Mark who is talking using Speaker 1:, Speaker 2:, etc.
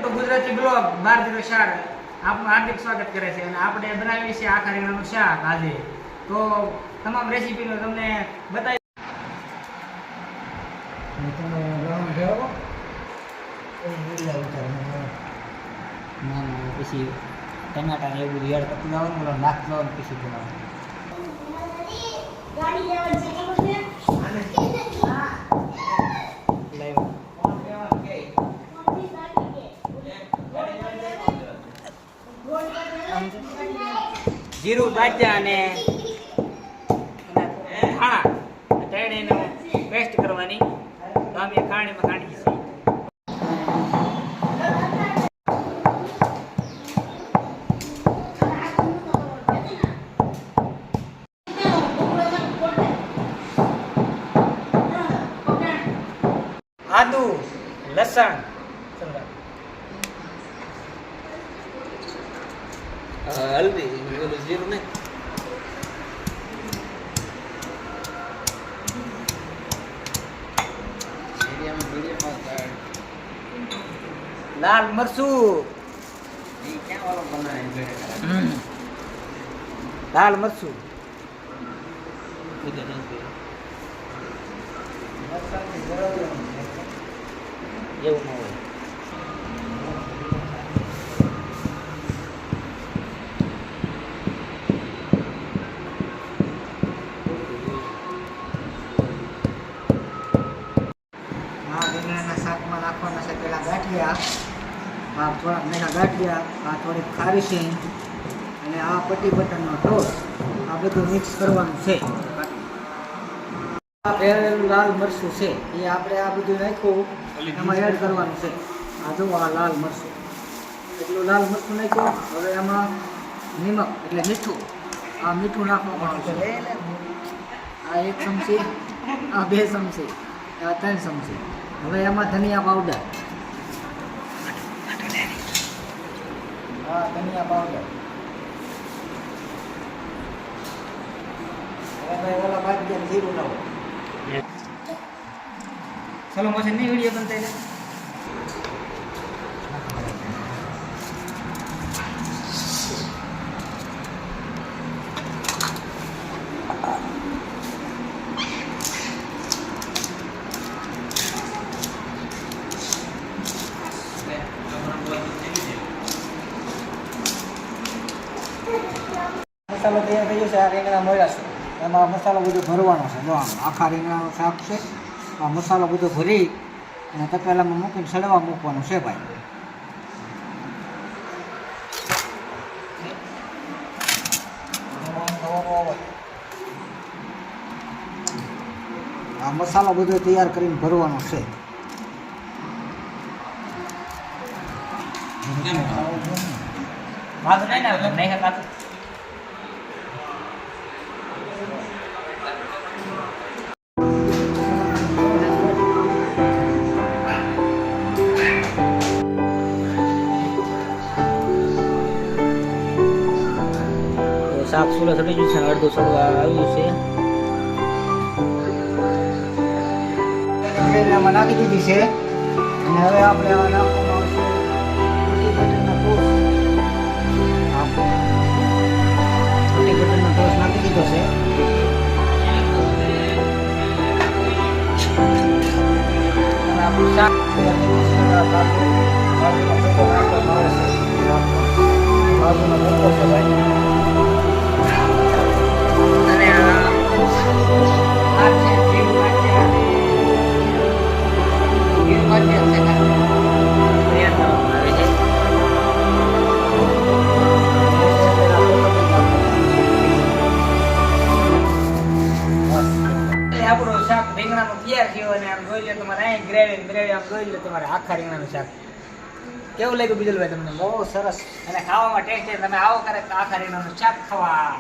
Speaker 1: તો ગુજરાતી બ્લોગ 1204 આપનું હાર્દિક સ્વાગત કરે છે અને આપણે બનાવી છે આખા રીંગણાનું શાક આજે. તો તમામ રેસીપીનો તમને બતાવી પછી ટમાટા ને એવું બધું યાદ કરતું જવાનું, નાખ જવાનું, પછી બનાવવાનું. જીરું બાજ્યા અને ખાણા ત્રણેયનો પેસ્ટ કરવાની. તો અમે ખાણીમાં કાઢીએ છીએ. આદુ, લસણ,
Speaker 2: હલ્દી, જીરું નહીં.
Speaker 1: લાલ મરચું, લાલ મરચું, એવું ન હોય. રીંગણાના શાકમાં નાખવાના છે પેલા ગાંઠિયા. આ થોડાક મેળા ગાંઠિયા, આ થોડીક ખારી છે અને આ પટ્ટી બટરનો ટોસ્ટ. આ બધું મિક્સ કરવાનું છે. આ ભેળવેલું લાલ મરચું છે એ આપણે આ બધું નાખ્યું એમાં એડ કરવાનું છે. આ જુઓ, આ લાલ મરચું, એટલું લાલ મરચું નાખ્યું. હવે એમાં નિમક એટલે મીઠું, આ મીઠું નાખવાનું છે. આ 1 ચમચી, આ 2 ચમચી, આ 3 ચમચી. હવે એમાં ધનિયા પાવડર, હા ધનિયા પાવડર. હવે ભાઈ ઓલા બાકી જીરું લાવો. ચલો મોશન નહીં વિડીયો બનતા એટલે મસાલો તૈયાર થઈ ગયો છે. આ રીંગણા મળ્યા છે, એમાં મસાલો બધો ભરવાનો છે. જો આમ આખા રીંગણાનું શાક છે. આ મસાલો બધો ભરી અને તપેલામાં મૂકીને સડવા મૂકવાનું છે ભાઈ. આ મસાલો બધો તૈયાર કરીને ભરવાનો છે. શાક સુલા ચડી ગયું છે, અડધું સડવા આવ્યું છે. એમાં નાખી દીધી છે અને હવે આપણે આમાં નાખવામાં આવશે બટરનો ટોસ્ટ. બટરનો ટોસ્ટ નાખી દીધો છે. અને આપણું શાક બાજુનો ભૂકો છે ભાઈ. અને આ છે જીરું ગાંઠિયા અને જીરું ગાંઠિયા છે તૈયાર કરવામાં આવે છે. આપણું શાક રીંગણાનું તૈયાર થયું અને આમ જોઈ લે તમારે અહીં ગ્રેવી આમ જોઈ લે તમારે આખા રીંગણાનું શાક. કેવું લાગ્યું બીજલભાઈ તમને? બહુ સરસ અને ખાવામાં ટેસ્ટી. તમે આવો કરે આખા રીંગણાનું શાક ખાવા.